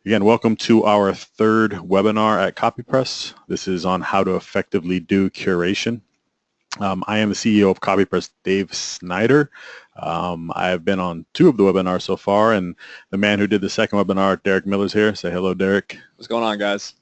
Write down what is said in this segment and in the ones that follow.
Again, welcome to our third webinar at CopyPress. This is on how to effectively do curation. I am the CEO of CopyPress, Dave Snyder. I have been on 2 of the webinars so far, and the man who did the second webinar, Derek Miller's here. Say hello, Derek. What's going on, guys?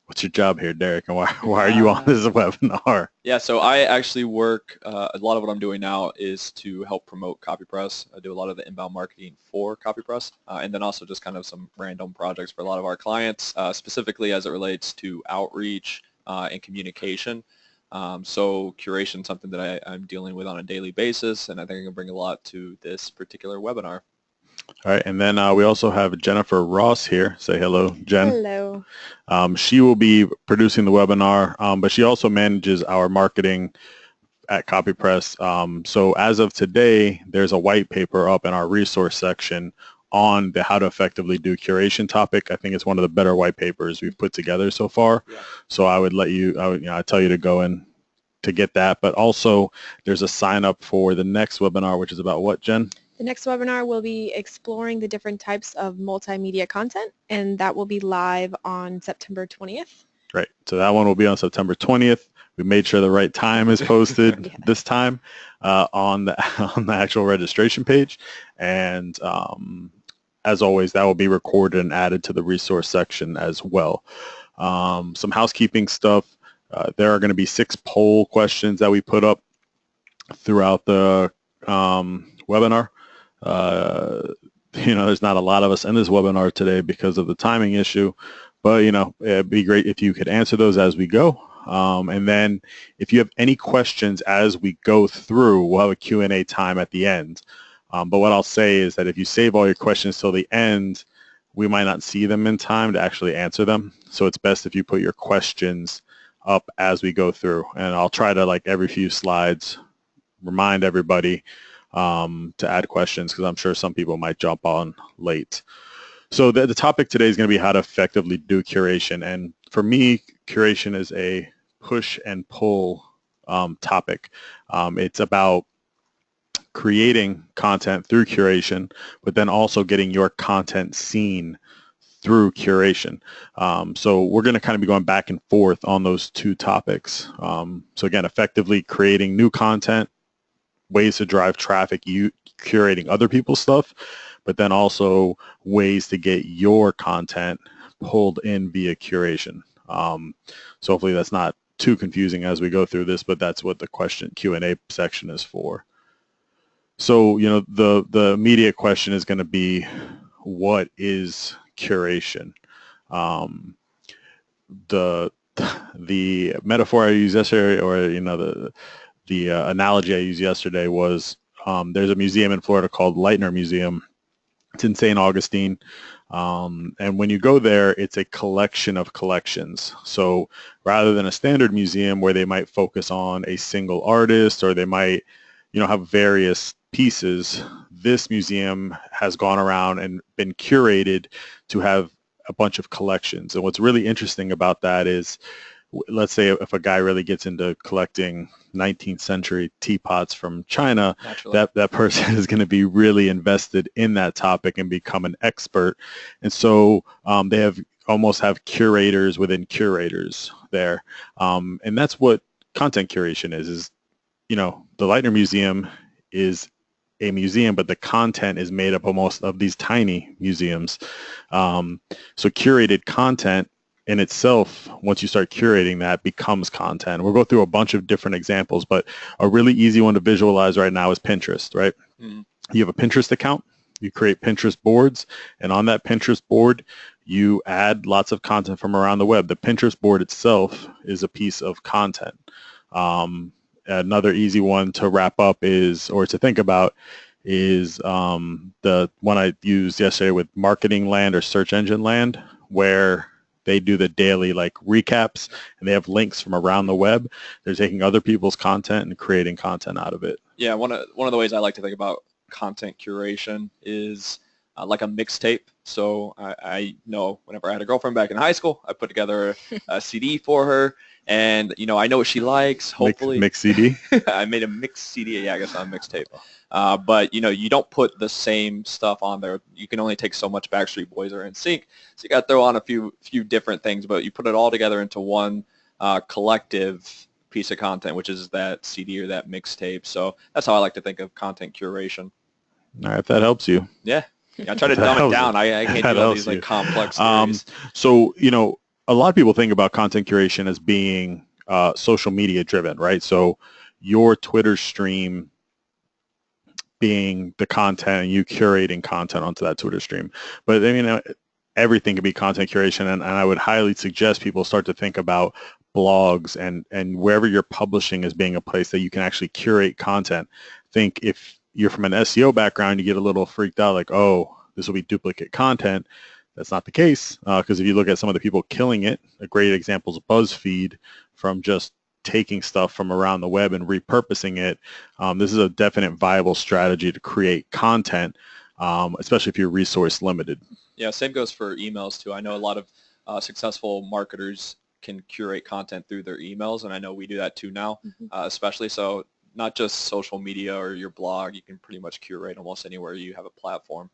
What's your job here, Derek, and why are you on this webinar? Yeah, so I actually work, a lot of what I'm doing now is to help promote CopyPress. I do a lot of the inbound marketing for CopyPress, and then also just kind of some random projects for a lot of our clients, specifically as it relates to outreach and communication. So curation is something that I'm dealing with on a daily basis, and I think I can bring a lot to this particular webinar. All right, and then we also have Jennifer Ross here. Say hello, Jen. Hello. She will be producing the webinar, but she also manages our marketing at CopyPress. So as of today, there's a white paper up in our resource section on the how to effectively do curation topic. I think it's one of the better white papers we've put together so far. Yeah. So I would let you, I tell you to go in to get that. But also, there's a sign up for the next webinar, which is about what, Jen? The next webinar will be exploring the different types of multimedia content, and that will be live on September 20th. Right. So that one will be on September 20th. We made sure the right time is posted yeah. This time on the actual registration page. And as always, that will be recorded and added to the resource section as well. Some housekeeping stuff. There are going to be 6 poll questions that we put up throughout the webinar. There's not a lot of us in this webinar today because of the timing issue, but it'd be great if you could answer those as we go. And then if you have any questions as we go through, we'll have a Q&A time at the end. But what I'll say is that if you save all your questions till the end, we might not see them in time to actually answer them. So it's best if you put your questions up as we go through. And I'll try to, like every few slides, remind everybody to add questions, because I'm sure some people might jump on late. So the topic today is going to be how to effectively do curation. And for me, curation is a push and pull topic. It's about creating content through curation, but then also getting your content seen through curation. So we're going to kind of be going back and forth on those 2 topics. So again, effectively creating new content, ways to drive traffic, you curating other people's stuff, but then also ways to get your content pulled in via curation. So hopefully that's not too confusing as we go through this, but that's what the question Q&A section is for. So, the immediate question is going to be, what is curation? The metaphor I used yesterday, or the analogy I used yesterday was there's a museum in Florida called Lightner Museum. It's in St. Augustine. And when you go there, it's a collection of collections. So rather than a standard museum where they might focus on a single artist, or they might, have various pieces, this museum has gone around and been curated to have a bunch of collections. And what's really interesting about that is, let's say if a guy really gets into collecting 19th century teapots from China, that person is going to be really invested in that topic and become an expert. And so they almost have curators within curators there. And that's what content curation is the Lightner Museum is a museum, but the content is made up almost of these tiny museums. So curated content in itself, once you start curating that, becomes content. We'll go through a bunch of different examples, but a really easy one to visualize right now is Pinterest, right? Mm-hmm. You have a Pinterest account, you create Pinterest boards, and on that Pinterest board, you add lots of content from around the web. The Pinterest board itself is a piece of content. Another easy one to wrap up or to think about is the one I used yesterday with Marketing Land or Search Engine Land, where they do the daily recaps, and they have links from around the web. They're taking other people's content and creating content out of it. Yeah, one of the ways I like to think about content curation is like a mixtape. So I know whenever I had a girlfriend back in high school, I put together a CD for her, and I know what she likes. Hopefully, Mix CD. I made a mixed CD. Yeah, I guess not a mixtape. But you don't put the same stuff on there. You can only take so much Backstreet Boys or NSYNC, so you got to throw on a few different things. But you put it all together into one collective piece of content, which is that CD or that mixtape. So that's how I like to think of content curation. All right, if that helps you. Yeah. I try to dumb it down. I can't do all these like complex theories. So, a lot of people think about content curation as being social media driven, right? So your Twitter stream being the content and you curating content onto that Twitter stream. But I mean, everything can be content curation, and I would highly suggest people start to think about blogs and wherever you're publishing as being a place that you can actually curate content. Think if you're from an SEO background, you get a little freaked out like, oh, this will be duplicate content. That's not the case, because if you look at some of the people killing it, a great example is BuzzFeed, from just taking stuff from around the web and repurposing it. This is a definite viable strategy to create content, especially if you're resource limited. Yeah, same goes for emails too. I know a lot of successful marketers can curate content through their emails, and I know we do that too now, especially. So not just social media or your blog, you can pretty much curate almost anywhere you have a platform.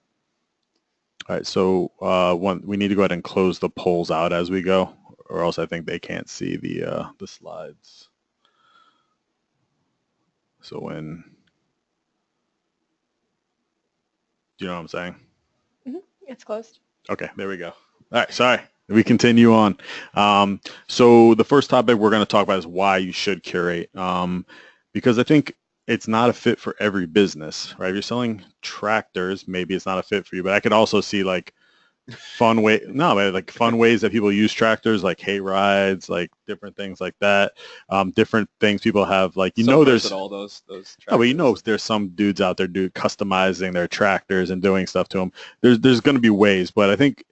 All right, so we need to go ahead and close the polls out as we go, or else I think they can't see the slides. So do you know what I'm saying? It's closed. Okay, there we go. All right, sorry. We continue on. So the first topic we're going to talk about is why you should curate, because I think it's not a fit for every business, right? If you're selling tractors, maybe it's not a fit for you, but I could also see like fun ways that people use tractors, like hay rides, like different things like that. Different things people have, like, there's all those tractors. No, but there's some dudes out there customizing their tractors and doing stuff to them. There's going to be ways, but I think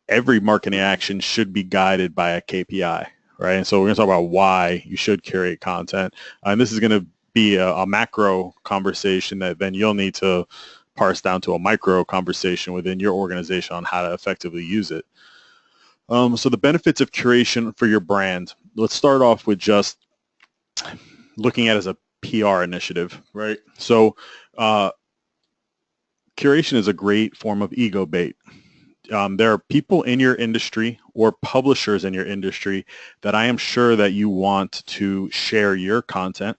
every marketing action should be guided by a KPI, right? And so we're going to talk about why you should curate content. And this is going to be a macro conversation that then you'll need to parse down to a micro conversation within your organization on how to effectively use it. So the benefits of curation for your brand. Let's start off with just looking at it as a PR initiative, right? So curation is a great form of ego bait. There are people in your industry or publishers in your industry that I am sure that you want to share your content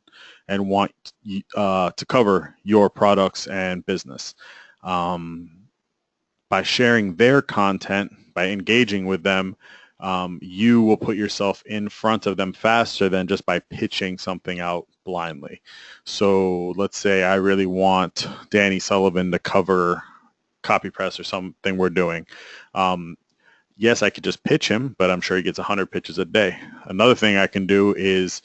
and want to cover your products and business. By sharing their content, by engaging with them, you will put yourself in front of them faster than just by pitching something out blindly. So let's say I really want Danny Sullivan to cover CopyPress or something we're doing. Yes, I could just pitch him, but I'm sure he gets 100 pitches a day. Another thing I can do is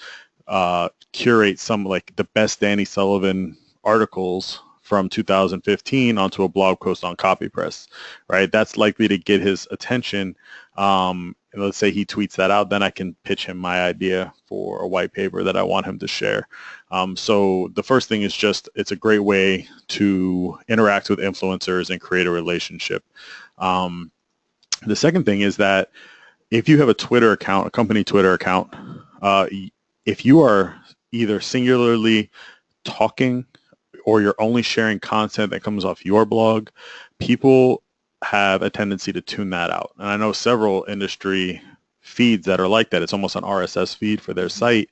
curate some, like, the best Danny Sullivan articles from 2015 onto a blog post on CopyPress, right? That's likely to get his attention. And let's say he tweets that out, then I can pitch him my idea for a white paper that I want him to share. So the first thing is just, it's a great way to interact with influencers and create a relationship. The second thing is that if you have a Twitter account, a company Twitter account, if you are either singularly talking or you're only sharing content that comes off your blog, people have a tendency to tune that out. And I know several industry feeds that are like that. It's almost an RSS feed for their site.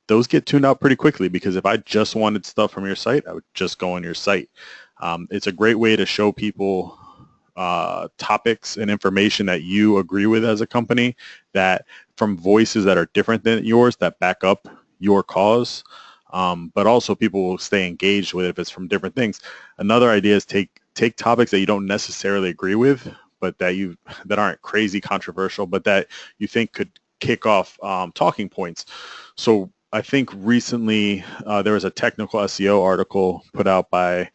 Those get tuned out pretty quickly, because if I just wanted stuff from your site, I would just go on your site. It's a great way to show people topics and information that you agree with as a company, that from voices that are different than yours that back up your cause. But also people will stay engaged with it if it's from different things. Another idea is take topics that you don't necessarily agree with, but that aren't crazy controversial, but that you think could kick off talking points. So I think recently there was a technical SEO article put out by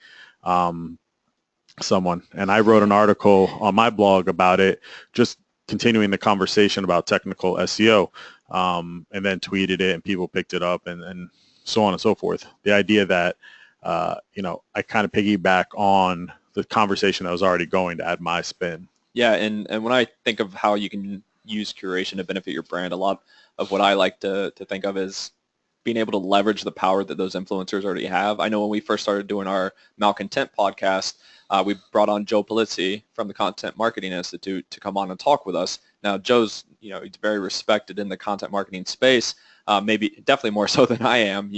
someone, and I wrote an article on my blog about it, just continuing the conversation about technical SEO, and then tweeted it, and people picked it up, and so on and so forth. The idea that I kind of piggyback on the conversation that was already going to add my spin. Yeah, and when I think of how you can use curation to benefit your brand, a lot of what I like to think of is being able to leverage the power that those influencers already have. I know when we first started doing our Malcontent podcast, we brought on Joe Polizzi from the Content Marketing Institute to come on and talk with us. Now, Joe's, he's very respected in the content marketing space, definitely more so than I am,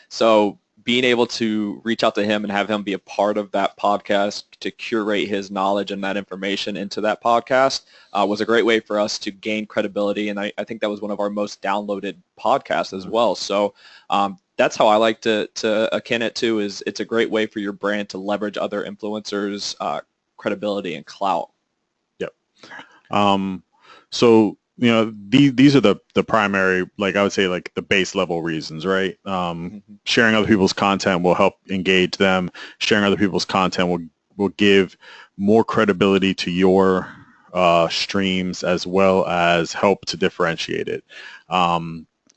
So being able to reach out to him and have him be a part of that podcast to curate his knowledge and that information into that podcast was a great way for us to gain credibility. And I think that was one of our most downloaded podcasts as well. So that's how I like to akin it to, is it's a great way for your brand to leverage other influencers' credibility and clout. Yep. So these are the primary, like I would say, like the base level reasons, right? Sharing other people's content will help engage them. Sharing other people's content will give more credibility to your streams, as well as help to differentiate it.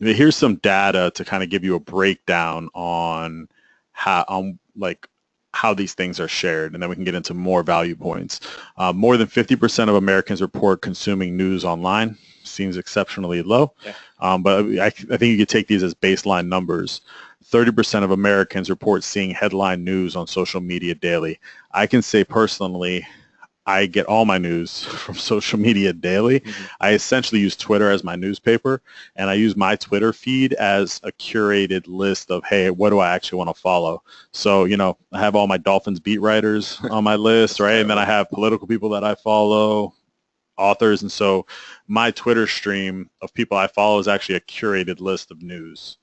Here's some data to kind of give you a breakdown on how these things are shared, and then we can get into more value points. More than 50% of Americans report consuming news online. Seems exceptionally low, but I think you could take these as baseline numbers. 30% of Americans report seeing headline news on social media daily. I can say personally, I get all my news from social media daily. I essentially use Twitter as my newspaper, and I use my Twitter feed as a curated list of, hey, what do I actually want to follow? So, I have all my Dolphins beat writers on my list, right? And then I have political people that I follow, authors, and so my Twitter stream of people I follow is actually a curated list of news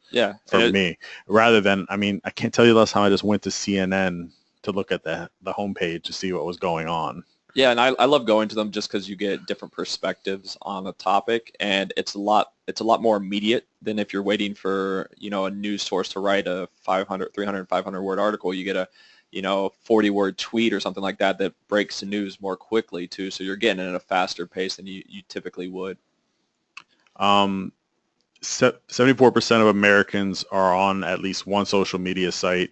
for me, rather than, I can't tell you the last time I just went to CNN to look at the homepage to see what was going on. Yeah, and I love going to them just because you get different perspectives on a topic, and it's a lot more immediate than if you're waiting for, a news source to write a 300, 500 word article. You get a 40-word tweet or something like that breaks the news more quickly too, so you're getting it at a faster pace than you typically would. 74% of Americans are on at least one social media site.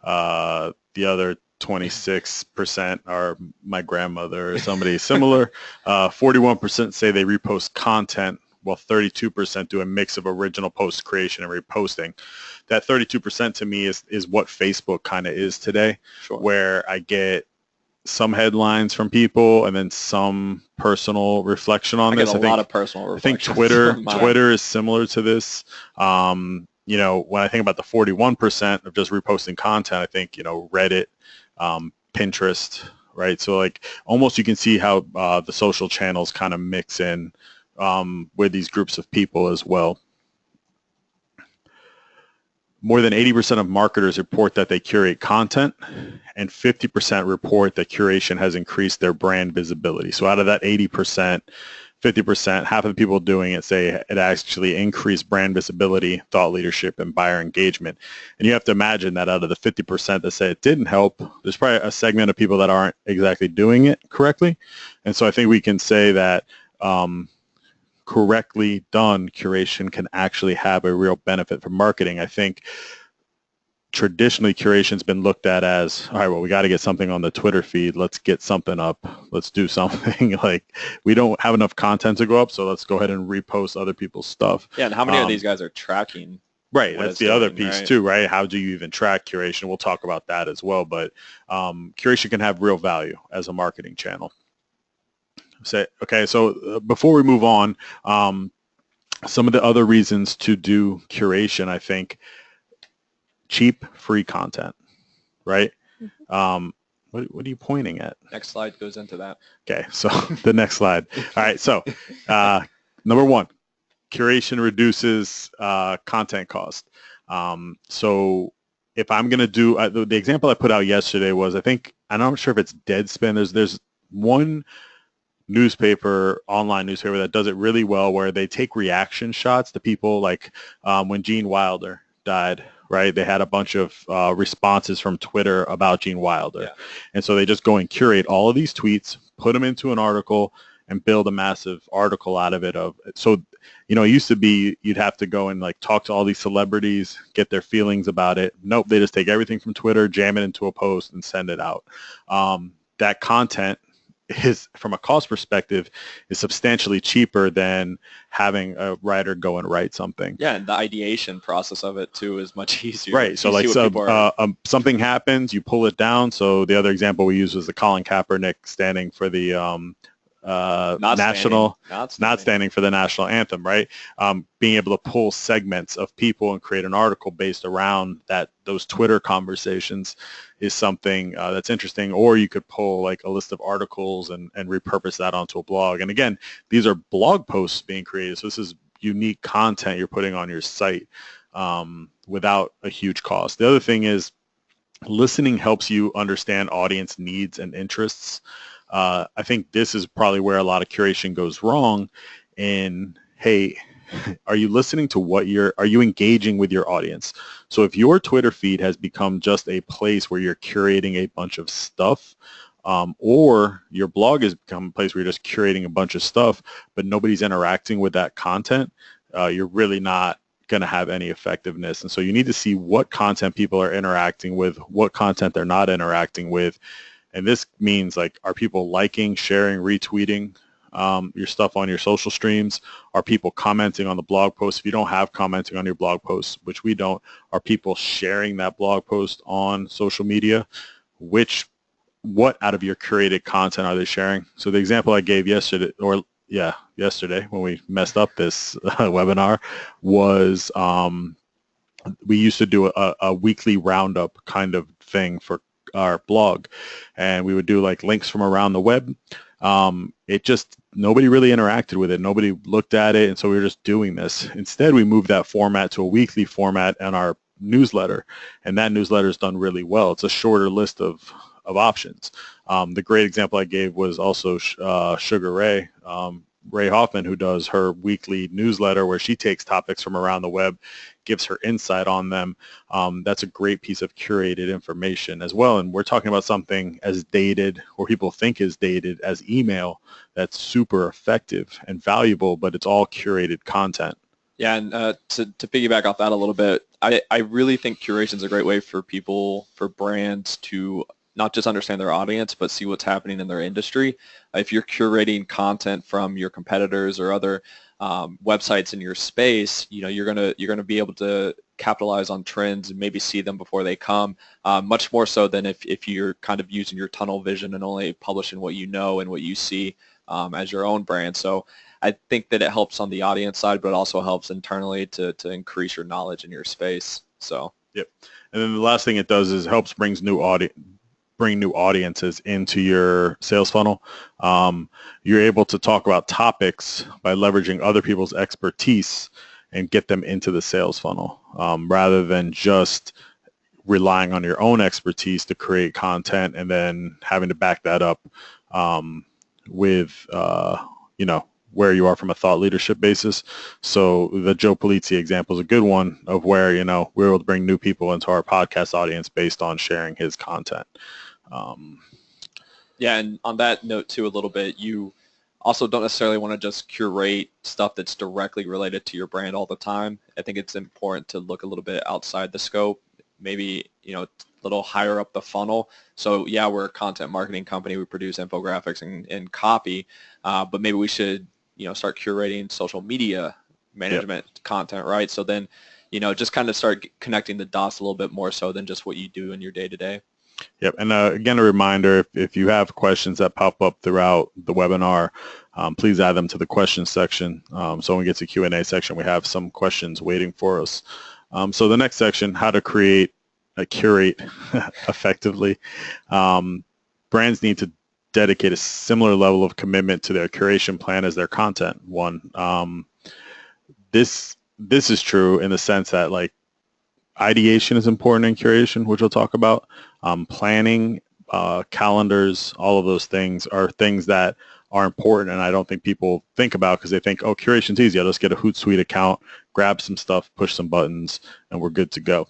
The other 26% are my grandmother or somebody similar. 41% say they repost content, while 32% do a mix of original post creation and reposting. That 32% to me is what Facebook kind of is today, where I get some headlines from people and then some personal reflection on this. I lot of personal reflection. I think Twitter is similar to this. When I think about the 41% of just reposting content, I think, Reddit, Pinterest, right? So like almost you can see how the social channels kind of mix in with these groups of people as well. More than 80% of marketers report that they curate content, and 50% report that curation has increased their brand visibility. So out of that 80%, 50%, half of the people doing it say it actually increased brand visibility, thought leadership, and buyer engagement. And you have to imagine that out of the 50% that say it didn't help, there's probably a segment of people that aren't exactly doing it correctly. And so I think we can say that correctly done curation can actually have a real benefit for marketing. I think traditionally curation's been looked at as, all right, well, we got to get something on the Twitter feed. Let's get something up. Let's do something. Like, we don't have enough content to go up, so let's go ahead and repost other people's stuff. Yeah, and how many of these guys are tracking? Right, that's the other piece too, right? How do you even track curation? We'll talk about that as well, but curation can have real value as a marketing channel. So before we move on, some of the other reasons to do curation, I think, cheap, free content, right? What are you pointing at? Next slide goes into that. Okay, so the next slide. All right, so number one, curation reduces content cost. So if I'm going to do, the example I put out yesterday was, I'm not sure if it's Deadspin. There's one online newspaper that does it really well, where they take reaction shots to people, like when Gene Wilder died, right? They had a bunch of responses from Twitter about Gene Wilder. Yeah. And so they just go and curate all of these tweets, put them into an article, and build a massive article out of it. So, it used to be you'd have to go and like talk to all these celebrities, get their feelings about it. Nope, they just take everything from Twitter, jam it into a post, and send it out. That content is, from a cost perspective, is substantially cheaper than having a writer go and write something. Yeah, and the ideation process of it too is much easier. Right. So like something happens, you pull it down. So the other example we used was the Colin Kaepernick standing for the not standing for the national anthem, right? Being able to pull segments of people and create an article based around those Twitter conversations is something that's interesting. Or you could pull like a list of articles and repurpose that onto a blog. And again, these are blog posts being created. So this is unique content you're putting on your site without a huge cost. The other thing is listening helps you understand audience needs and interests. I think this is probably where a lot of curation goes wrong. And hey, are you listening to are you engaging with your audience? So if your Twitter feed has become just a place where you're curating a bunch of stuff, or your blog has become a place where you're just curating a bunch of stuff, but nobody's interacting with that content, you're really not going to have any effectiveness. And so you need to see what content people are interacting with, what content they're not interacting with. And this means, like, are people liking, sharing, retweeting your stuff on your social streams? Are people commenting on the blog post? If you don't have commenting on your blog posts, which we don't, are people sharing that blog post on social media? What out of your curated content are they sharing? So the example I gave yesterday when we messed up this webinar was we used to do a weekly roundup kind of thing for our blog, and we would do like links from around the web. Nobody really interacted with it. Nobody looked at it, and so we were just doing this. Instead, we moved that format to a weekly format in our newsletter, and that newsletter is done really well. It's a shorter list of options. The great example I gave was also Sugar Ray, Ray Hoffman, who does her weekly newsletter where she takes topics from around the web, gives her insight on them. That's a great piece of curated information as well. And we're talking about something as dated, or people think is dated, as email. That's super effective and valuable, but it's all curated content. Yeah, and to piggyback off that a little bit, I really think curation is a great way for brands to not just understand their audience, but see what's happening in their industry. If you're curating content from your competitors or other websites in your space, you're gonna be able to capitalize on trends and maybe see them before they come, much more so than if you're kind of using your tunnel vision and only publishing what you know and what you see as your own brand. So I think that it helps on the audience side, but it also helps internally to increase your knowledge in your space. So yep. And then the last thing it does is helps bring new audiences into your sales funnel. You're able to talk about topics by leveraging other people's expertise and get them into the sales funnel, rather than just relying on your own expertise to create content and then having to back that up with where you are from a thought leadership basis. So the Joe Polizzi example is a good one of where we're able to bring new people into our podcast audience based on sharing his content. Yeah, and on that note too, a little bit, you also don't necessarily want to just curate stuff that's directly related to your brand all the time. I think it's important to look a little bit outside the scope, maybe a little higher up the funnel. So yeah, we're a content marketing company. We produce infographics and copy, but maybe we should start curating social media management content, right? So then just kind of start connecting the dots a little bit more so than just what you do in your day-to-day. Yep. And again, a reminder, if you have questions that pop up throughout the webinar, please add them to the questions section. So when we get to Q&A section, we have some questions waiting for us. So the next section, how to curate effectively. Brands need to dedicate a similar level of commitment to their curation plan as their content one. This is true in the sense that, like, ideation is important in curation, which we'll talk about. Planning, calendars, all of those things are things that are important, and I don't think people think about because they think, oh, curation's easy. I'll just get a Hootsuite account, grab some stuff, push some buttons, and we're good to go.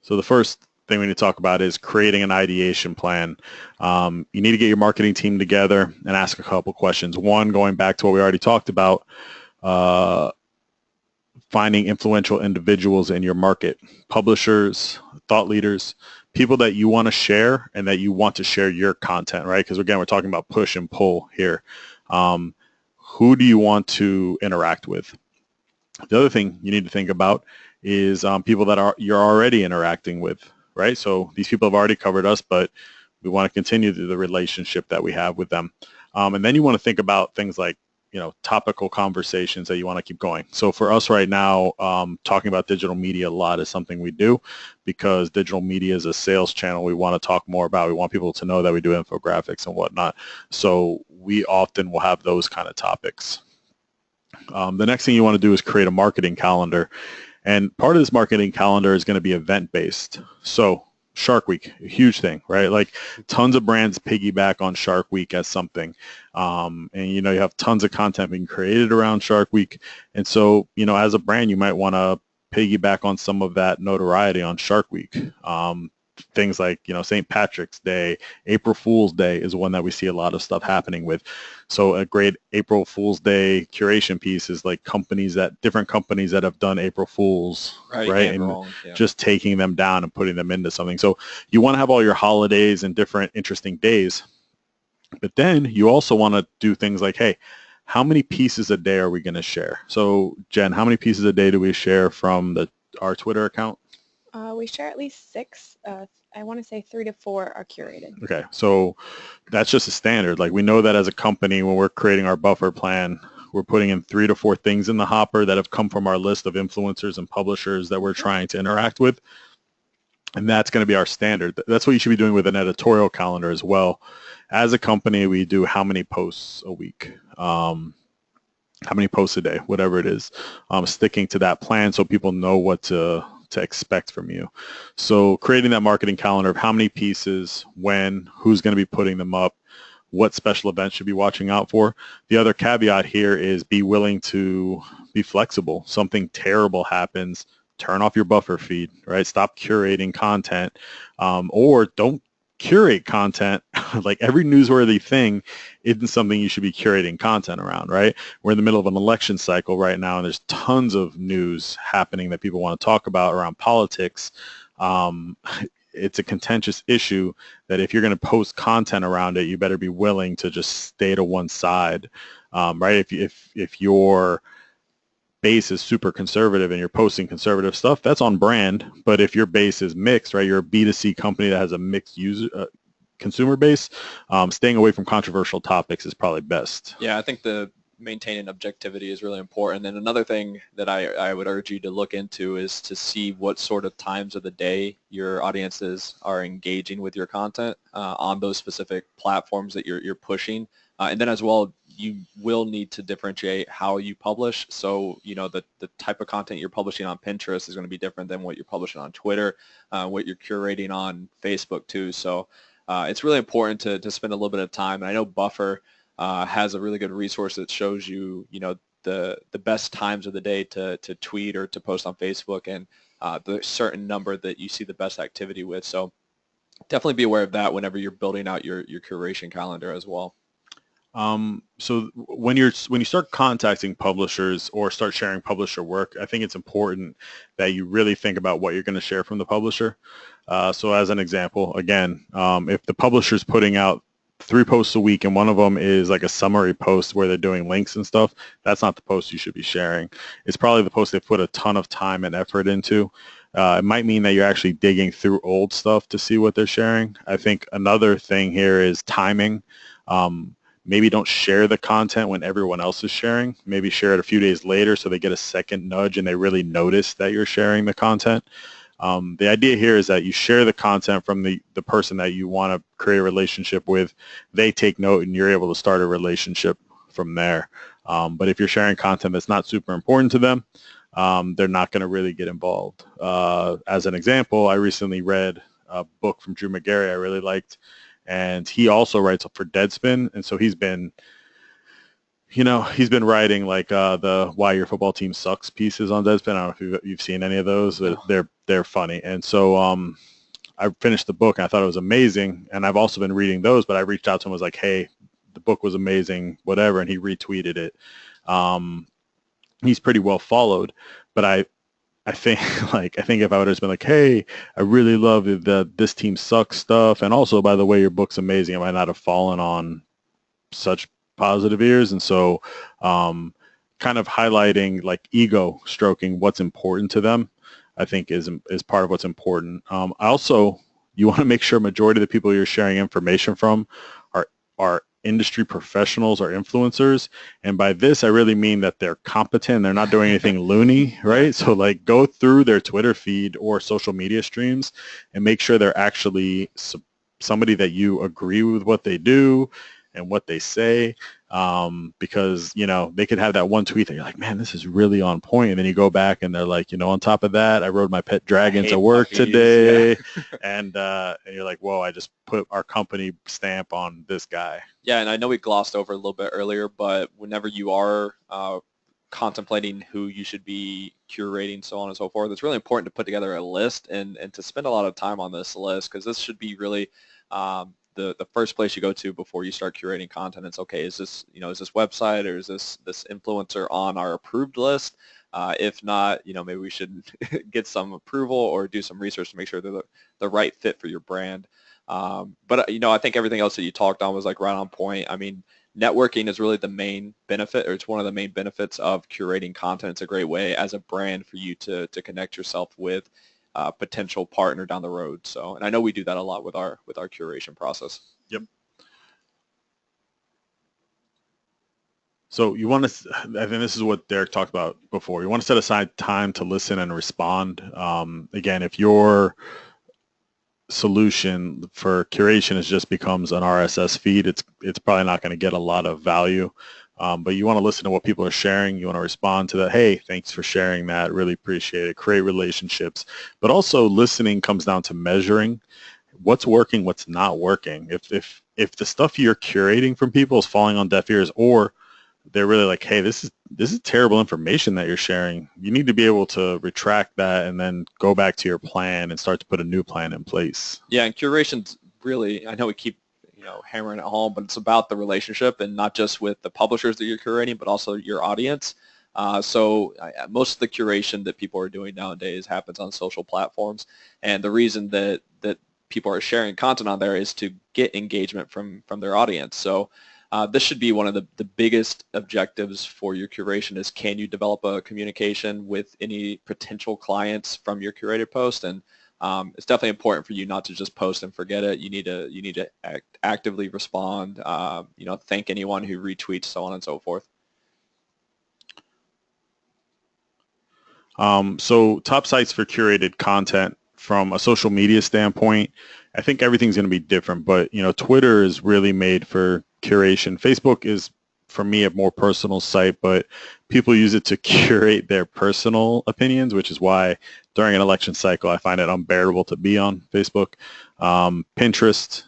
So the first thing we need to talk about is creating an ideation plan. You need to get your marketing team together and ask a couple questions. One, going back to what we already talked about, finding influential individuals in your market, publishers, thought leaders, people that you want to share and that you want to share your content, right? Because again, we're talking about push and pull here. Who do you want to interact with? The other thing you need to think about is people that you're already interacting with, right? So these people have already covered us, but we want to continue the relationship that we have with them. And then you want to think about things like, topical conversations that you want to keep going. So for us right now, talking about digital media a lot is something we do because digital media is a sales channel we want to talk more about. We want people to know that we do infographics and whatnot. So we often will have those kind of topics. The next thing you want to do is create a marketing calendar. And part of this marketing calendar is going to be event-based. So Shark Week, a huge thing, right? Like tons of brands piggyback on Shark Week as something. And, you have tons of content being created around Shark Week. And so, as a brand, you might want to piggyback on some of that notoriety on Shark Week. Things like, St. Patrick's Day, April Fool's Day is one that we see a lot of stuff happening with. So a great April Fool's Day curation piece is like different companies that have done April Fools, right? And just taking them down and putting them into something. So you want to have all your holidays and different interesting days. But then you also want to do things like, hey, how many pieces a day are we going to share? So Jen, how many pieces a day do we share from our Twitter account? We share at least 6. I want to say 3 to 4 are curated. Okay, so that's just a standard. Like we know that as a company, when we're creating our buffer plan, we're putting in 3 to 4 things in the hopper that have come from our list of influencers and publishers that we're trying to interact with. And that's going to be our standard. That's what you should be doing with an editorial calendar as well. As a company, we do how many posts a week, how many posts a day, whatever it is, sticking to that plan so people know what to expect from you. So creating that marketing calendar of how many pieces, when, who's going to be putting them up, what special events should be watching out for. The other caveat here is be willing to be flexible. Something terrible happens, turn off your buffer feed, right? Stop curating content, or don't curate content. Like every newsworthy thing isn't something you should be curating content around, right? We're in the middle of an election cycle right now, and there's tons of news happening that people want to talk about around politics. It's a contentious issue that if you're going to post content around it, you better be willing to just stay to one side, right? If your base is super conservative and you're posting conservative stuff, that's on brand. But if your base is mixed, right, you're a B2C company that has a mixed consumer base, staying away from controversial topics is probably best. Yeah, I think the maintaining objectivity is really important. And another thing that I would urge you to look into is to see what sort of times of the day your audiences are engaging with your content on those specific platforms that you're pushing. And then as well, you will need to differentiate how you publish. So, the type of content you're publishing on Pinterest is going to be different than what you're publishing on Twitter, what you're curating on Facebook too. So it's really important to spend a little bit of time. And I know Buffer has a really good resource that shows you, the best times of the day to tweet or to post on Facebook and the certain number that you see the best activity with. So definitely be aware of that whenever you're building out your curation calendar as well. So when you start contacting publishers or start sharing publisher work, I think it's important that you really think about what you're going to share from the publisher. So as an example, again, if the publisher's putting out 3 posts a week and one of them is like a summary post where they're doing links and stuff, that's not the post you should be sharing. It's probably the post they put a ton of time and effort into. It might mean that you're actually digging through old stuff to see what they're sharing. I think another thing here is timing. Maybe don't share the content when everyone else is sharing. Maybe share it a few days later so they get a second nudge and they really notice that you're sharing the content. The idea here is that you share the content from the person that you want to create a relationship with. They take note and you're able to start a relationship from there. But if you're sharing content that's not super important to them, they're not going to really get involved. As an example, I recently read a book from Drew McGarry I really liked. And he also writes for Deadspin, and so he's been writing like the Why Your Football Team Sucks pieces on Deadspin. I don't know if you've seen any of those. They're funny, and so I finished the book and I thought it was amazing. And I've also been reading those, but I reached out to him and was like, hey, the book was amazing, whatever. And he retweeted it. He's pretty well followed, but I think I think if I would have just been like, hey, I really love the this team sucks stuff. And also, by the way, your book's amazing. I might not have fallen on such positive ears. And so kind of highlighting like ego stroking what's important to them, I think is part of what's important. Also, you want to make sure majority of the people you're sharing information from are industry professionals or influencers. And by this, I really mean that they're competent. They're not doing anything loony, right? So like go through their Twitter feed or social media streams and make sure they're actually somebody that you agree with what they do and what they say, because, you know, they could have that one tweet that you're like, man, this is really on point. And then you go back and they're like, you know, on top of that, I rode my pet dragon to work today. Yeah. And you're like, whoa, I just put our company stamp on this guy. Yeah, and I know we glossed over a little bit earlier, but whenever you are contemplating who you should be curating, so on and so forth, it's really important to put together a list and to spend a lot of time on this list, because this should be really the first place you go to before you start curating content. It's okay, is this website or is this influencer on our approved list? If not, maybe we should get some approval or do some research to make sure they're the right fit for your brand. But I think everything else that you talked on was like right on point. I mean, networking is really the main benefit, or it's one of the main benefits of curating content. It's a great way as a brand for you to connect yourself with a potential partner down the road. So, and I know we do that a lot with our curation process. Yep. So you want to, I think this is what Derek talked about before. You want to set aside time to listen and respond. Again, if your solution for curation just becomes an RSS feed, it's probably not going to get a lot of value. But you want to listen to what people are sharing. You want to respond to that. Hey, thanks for sharing that. Really appreciate it. Create relationships. But also listening comes down to measuring what's working, what's not working. If the stuff you're curating from people is falling on deaf ears, or they're really like, hey, this is terrible information that you're sharing, you need to be able to retract that and then go back to your plan and start to put a new plan in place. Yeah, and curation's really, I know we keep hammering it home, but it's about the relationship, and not just with the publishers that you're curating, but also your audience. So most of the curation that people are doing nowadays happens on social platforms, and the reason that people are sharing content on there is to get engagement from their audience. So this should be one of the biggest objectives for your curation is, can you develop a communication with any potential clients from your curated post? And it's definitely important for you not to just post and forget it. You need to actively respond, thank anyone who retweets, so on and so forth. So top sites for curated content from a social media standpoint, I think everything's going to be different, but Twitter is really made for curation. Facebook is, for me, a more personal site, but people use it to curate their personal opinions, which is why during an election cycle, I find it unbearable to be on Facebook. Pinterest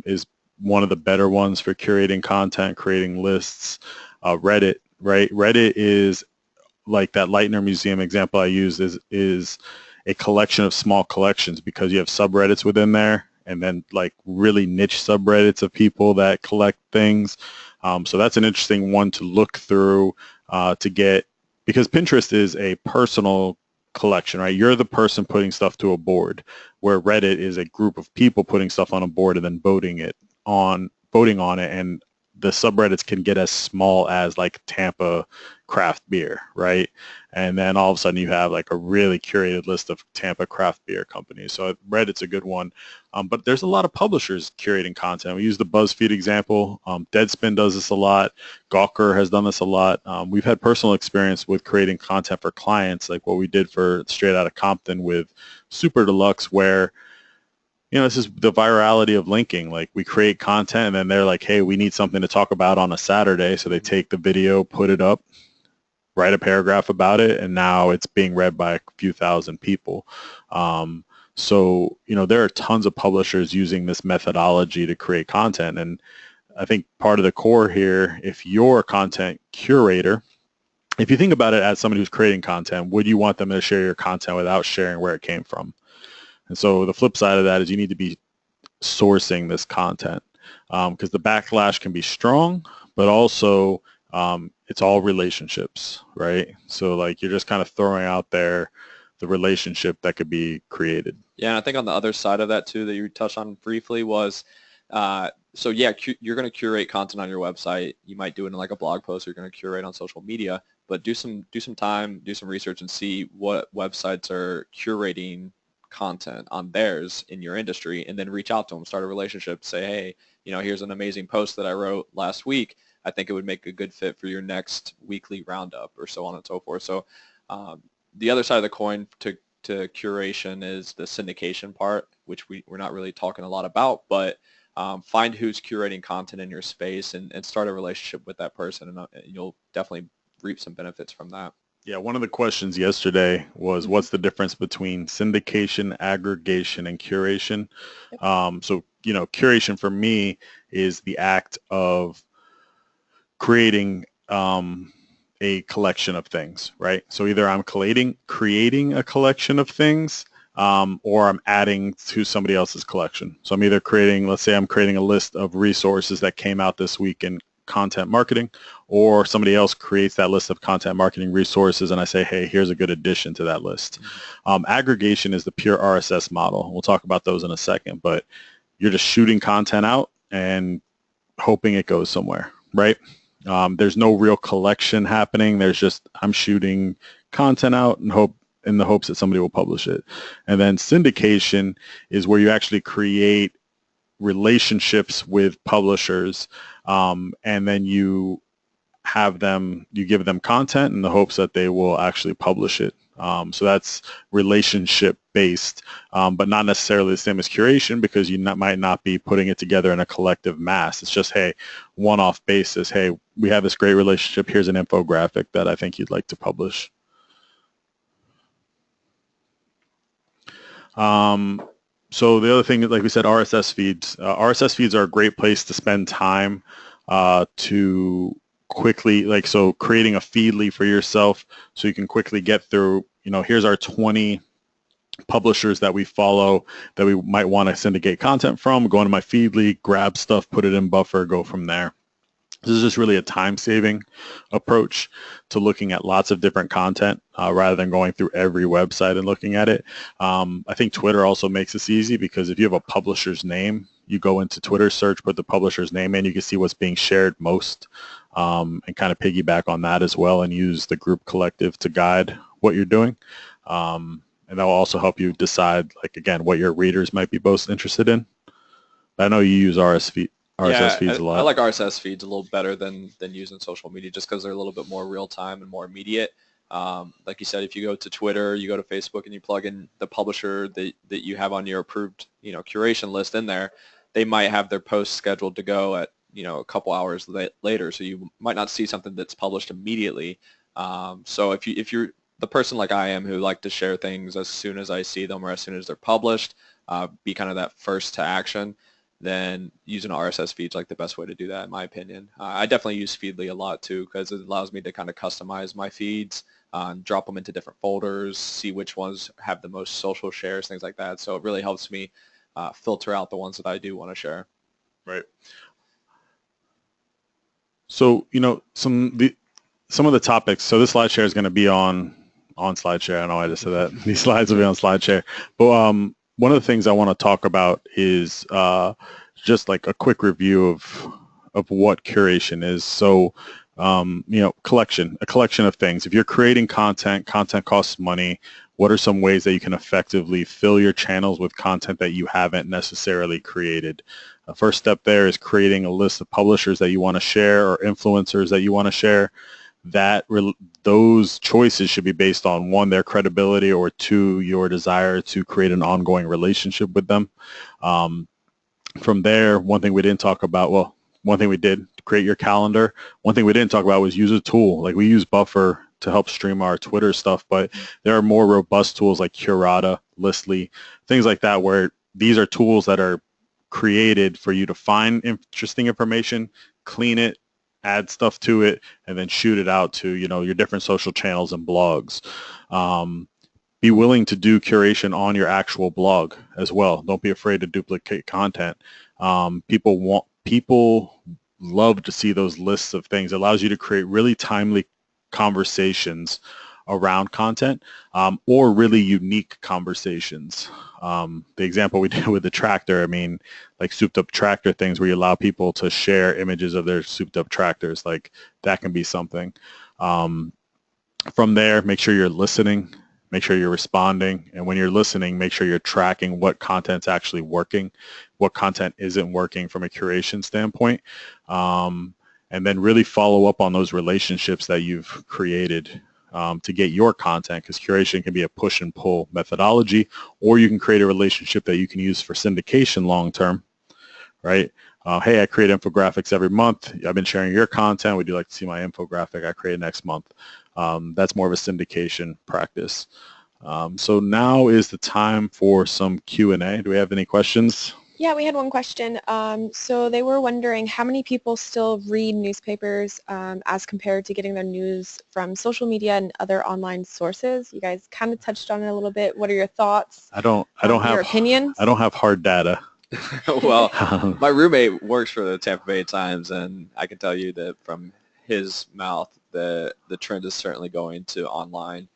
is one of the better ones for curating content, creating lists. Reddit, right? Reddit is like that Lightner Museum example I used is a collection of small collections, because you have subreddits within there, and then like really niche subreddits of people that collect things. So that's an interesting one to look through to get, because Pinterest is a personal collection, right? You're the person putting stuff to a board, where Reddit is a group of people putting stuff on a board and then voting on it, and the subreddits can get as small as like Tampa craft beer, right? And then all of a sudden you have like a really curated list of Tampa craft beer companies. So Reddit's a good one. But there's a lot of publishers curating content. We use the BuzzFeed example. Deadspin does this a lot. Gawker has done this a lot. We've had personal experience with creating content for clients, like what we did for Straight Outta Compton with Super Deluxe, where this is the virality of linking. Like, we create content and then they're like, hey, we need something to talk about on a Saturday. So they take the video, put it up, write a paragraph about it, and now it's being read by a few thousand people. So there are tons of publishers using this methodology to create content. And I think part of the core here, if you're a content curator, if you think about it as somebody who's creating content, would you want them to share your content without sharing where it came from? And so the flip side of that is you need to be sourcing this content, because the backlash can be strong, but also it's all relationships, right? So like you're just kind of throwing out there the relationship that could be created. Yeah, and I think on the other side of that too that you touched on briefly was, so yeah, you're going to curate content on your website. You might do it in like a blog post. Or you're going to curate on social media, but do some time, do some research, and see what websites are curating content on theirs in your industry, and then reach out to them, start a relationship, say, hey, here's an amazing post that I wrote last week. I think it would make a good fit for your next weekly roundup, or so on and so forth. So the other side of the coin to curation is the syndication part, which we're not really talking a lot about, but find who's curating content in your space and start a relationship with that person, and you'll definitely reap some benefits from that. Yeah, one of the questions yesterday was what's the difference between syndication, aggregation, and curation? So, curation for me is the act of creating a collection of things, right? So either I'm creating a collection of things, or I'm adding to somebody else's collection. So I'm either let's say I'm creating a list of resources that came out this week in content marketing, or somebody else creates that list of content marketing resources and I say, hey, here's a good addition to that list. Aggregation is the pure RSS model. We'll talk about those in a second, but you're just shooting content out and hoping it goes somewhere, right? There's no real collection happening. There's just, I'm shooting content out and in the hopes that somebody will publish it. And then syndication is where you actually create relationships with publishers, and then you give them content in the hopes that they will actually publish it. So that's relationship based, but not necessarily the same as curation, because you might not be putting it together in a collective mass. It's just, hey, one-off basis. Hey, we have this great relationship. Here's an infographic that I think you'd like to publish. So the other thing, like we said, RSS feeds. RSS feeds are a great place to spend time to quickly, so creating a feedly for yourself so you can quickly get through, here's our 20 publishers that we follow that we might want to syndicate content from. Go into my feedly, grab stuff, put it in buffer, go from there. This is just really a time-saving approach to looking at lots of different content rather than going through every website and looking at it. I think Twitter also makes this easy, because if you have a publisher's name, you go into Twitter search, put the publisher's name in, you can see what's being shared most, and kind of piggyback on that as well and use the group collective to guide what you're doing. And that will also help you decide, again, what your readers might be most interested in. I know you use RSS feeds a lot. I like RSS feeds a little better than using social media, just because they're a little bit more real time and more immediate. Like you said, if you go to Twitter, you go to Facebook, and you plug in the publisher that you have on your approved curation list in there, they might have their post scheduled to go at a couple hours later, so you might not see something that's published immediately. So if you're the person like I am, who like to share things as soon as I see them or as soon as they're published, be kind of that first to action, then using RSS feeds like the best way to do that, in my opinion. I definitely use Feedly a lot too, because it allows me to kind of customize my feeds, drop them into different folders, see which ones have the most social shares, things like that. So it really helps me filter out the ones that I do want to share. Right. So, some of the topics. So this slide share is going to be on SlideShare. I know I just said that. These slides will be on SlideShare. But one of the things I want to talk about is just like a quick review of what curation is. So, a collection of things. If you're creating content costs money. What are some ways that you can effectively fill your channels with content that you haven't necessarily created? The first step there is creating a list of publishers that you want to share or influencers that you want to share. Those choices should be based on, one, their credibility, or two, your desire to create an ongoing relationship with them. From there, one thing we did, create your calendar. One thing we didn't talk about was use a tool. Like, we use Buffer to help stream our Twitter stuff, but there are more robust tools like CURATED, Listly, things like that, where these are tools that are created for you to find interesting information, clean it, add stuff to it, and then shoot it out to your different social channels and blogs. be willing to do curation on your actual blog as well. Don't be afraid to duplicate content. People love to see those lists of things. It allows you to create really timely conversations around content, or really unique conversations. The example we did with the tractor, I mean, like souped up tractor things where you allow people to share images of their souped up tractors, like that can be something. From there, make sure you're listening, make sure you're responding, and when you're listening, make sure you're tracking what content's actually working, what content isn't working from a curation standpoint, and then really follow up on those relationships that you've created to get your content, because curation can be a push and pull methodology, or you can create a relationship that you can use for syndication long term, right? Hey, I create infographics every month. I've been sharing your content. Would you like to see my infographic I create next month? That's more of a syndication practice. So now is the time for some Q&A. Do we have any questions? Yeah, we had one question. So they were wondering how many people still read newspapers as compared to getting their news from social media and other online sources. You guys kind of touched on it a little bit. What are your thoughts? I don't have your opinions. I don't have hard data. Well, my roommate works for the Tampa Bay Times, and I can tell you that from his mouth, the trend is certainly going to online,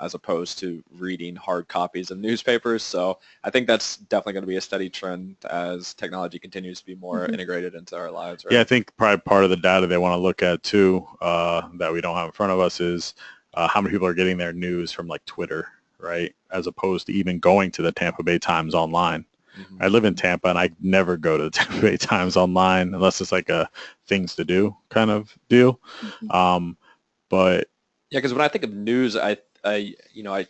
as opposed to reading hard copies of newspapers. So I think that's definitely going to be a steady trend as technology continues to be more integrated into our lives. Right? Yeah, I think probably part of the data they want to look at too, that we don't have in front of us, is how many people are getting their news from like Twitter, right? As opposed to even going to the Tampa Bay Times online. I live in Tampa, and I never go to the Tampa Bay Times online unless it's like a things to do kind of deal. But yeah, because when I think of news, I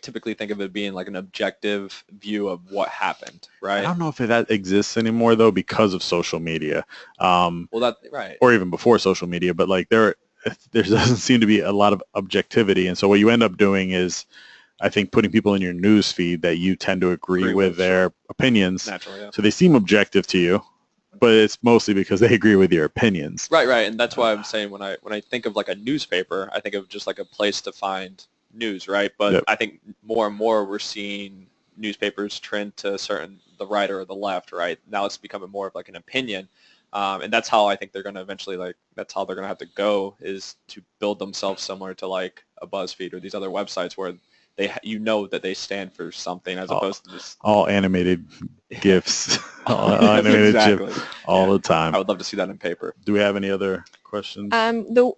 typically think of it being like an objective view of what happened, right? I don't know if that exists anymore though, because of social media. Well, that right. Or even before social media, but like there doesn't seem to be a lot of objectivity, and so what you end up doing is, I think, putting people in your news feed that you tend to agree with their opinions. Naturally, yeah. So they seem objective to you, but it's mostly because they agree with your opinions. Right, and that's why I'm saying when I think of like a newspaper, I think of just like a place to find news, right? But Yep. I think more and more we're seeing newspapers trend to the right or the left, right? Now it's becoming more of like an opinion. And that's how I think they're going to eventually, that's how they're going to have to go, is to build themselves similar to like a BuzzFeed or these other websites where that they stand for something, as opposed to just all animated GIFs, all animated exactly. GIFs all the time. I would love to see that in paper. Do we have any other questions?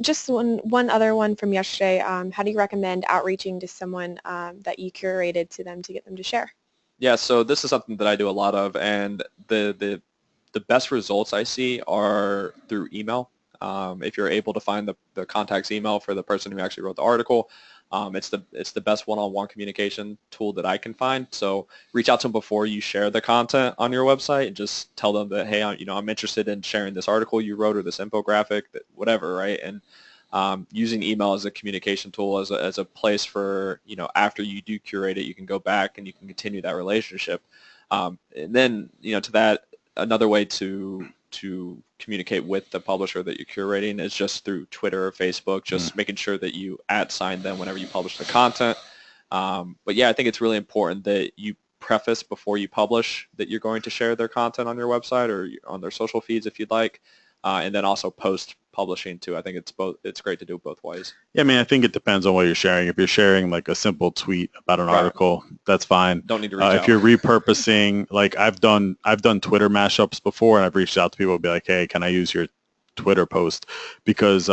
Just one other one from yesterday. How do you recommend outreaching to someone that you curated to them to get them to share? Yeah, so this is something that I do a lot of, and the best results I see are through email. If you're able to find the contact's email for the person who actually wrote the article, it's the best one-on-one communication tool that I can find. So reach out to them before you share the content on your website, and just tell them that, hey, I'm interested in sharing this article you wrote or this infographic, whatever, right? And using email as a communication tool, as a place for, after you do curate it, you can go back and you can continue that relationship. And then, to that, another way to communicate with the publisher that you're curating is just through Twitter or Facebook, just making sure that you @sign them whenever you publish the content. But yeah, I think it's really important that you preface before you publish that you're going to share their content on your website or on their social feeds if you'd like, and then also post publishing too. I think it's great to do it both ways. Yeah, I mean, I think it depends on what you're sharing. If you're sharing like a simple tweet about an article, that's fine. Don't need to reach out. If you're repurposing, like I've done Twitter mashups before, and I've reached out to people and be like, hey, can I use your Twitter post? Because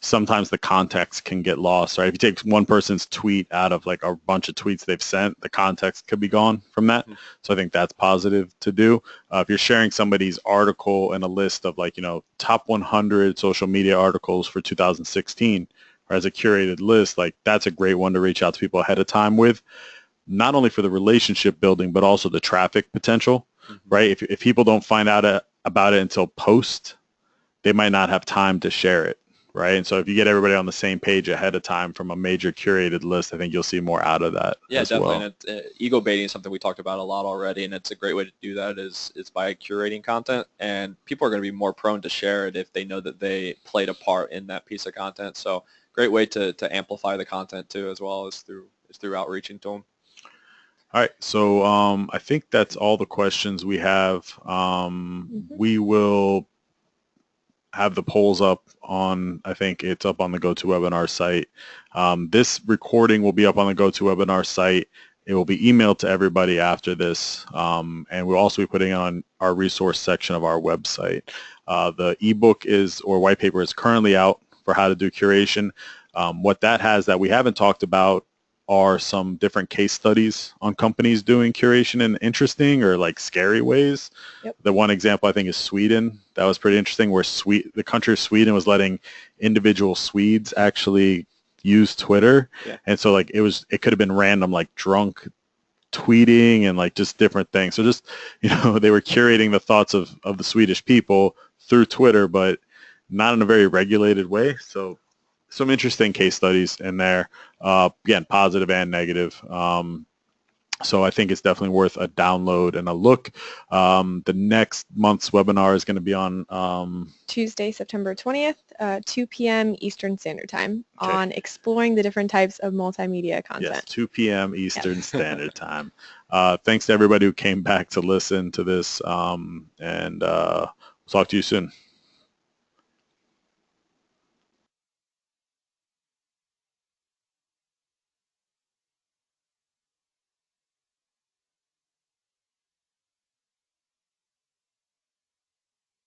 sometimes the context can get lost, right? If you take one person's tweet out of like a bunch of tweets they've sent, the context could be gone from that. So I think that's positive to do. If you're sharing somebody's article and a list of like, top 100 social media articles for 2016, or as a curated list, like that's a great one to reach out to people ahead of time with, not only for the relationship building, but also the traffic potential, right? If people don't find out about it until post, they might not have time to share it. Right, and so if you get everybody on the same page ahead of time from a major curated list, I think you'll see more out of that. Yeah, as definitely. Well. And ego baiting is something we talked about a lot already, and it's a great way to do that is by curating content. And people are going to be more prone to share it if they know that they played a part in that piece of content. So great way to amplify the content too, as well as through outreaching to them. All right, so I think that's all the questions we have. We will have the polls up on, I think it's up on the GoToWebinar site. This recording will be up on the GoToWebinar site. It will be emailed to everybody after this, and we'll also be putting it on our resource section of our website. The ebook or white paper is currently out for how to do curation. What that has that we haven't talked about are some different case studies on companies doing curation in interesting or like scary ways. Yep. The one example I think is Sweden. That was pretty interesting, where the country of Sweden was letting individual Swedes actually use Twitter. Yeah. And so like it could have been random, like drunk tweeting and like just different things. So just, they were curating the thoughts of the Swedish people through Twitter, but not in a very regulated way. So some interesting case studies in there, again, positive and negative. So I think it's definitely worth a download and a look. The next month's webinar is going to be on Tuesday, September 20th, 2 p.m. Eastern Standard Time, okay, on exploring the different types of multimedia content. Yes, 2 p.m. Eastern Standard Time. Thanks to everybody who came back to listen to this, and we'll talk to you soon.